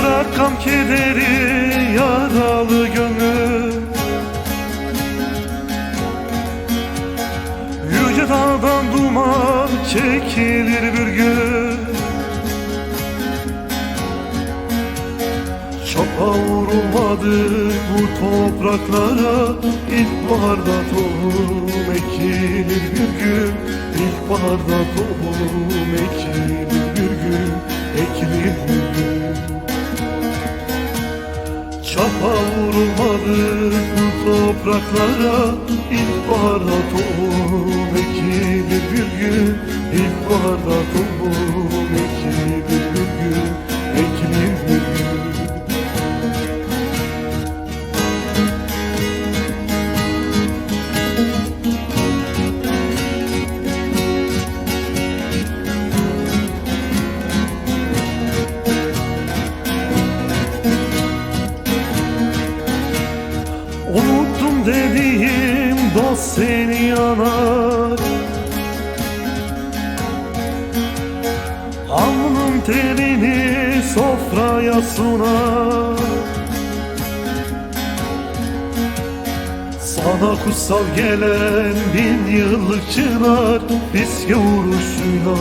Bırakam kederi yaralı gönül. Yüce dağdan duman çekilir bir gün. Çapa vurulmadı bu topraklara, İlkbaharda tohum ekilir bir gün. İlkbaharda tohum ekilir bir gün, ekilir bir gün. Çapa vurulmadı bu topraklara, İlkbaharda tohum ekilir bir gün. İlkbaharda tohum ekilir bir gün, ekilir bir gün. Unuttum dediğim dost seni yanar. Alnının terini sofraya sunar. Sana kutsal gelen 1000 yıllık çınar, fiske vuruşuyla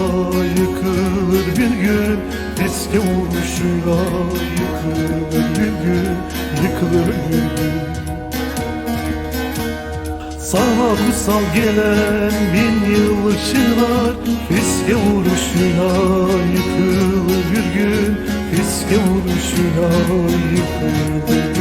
yıkılır bir gün. Fiske vuruşuyla yıkılır bir gün, yıkılır bir gün. Sana kutsal gelen 1000 yıllık çınar, fiske vuruşuyla yıkılır bir gün. Fiske vuruşuyla yıkılır bir gün.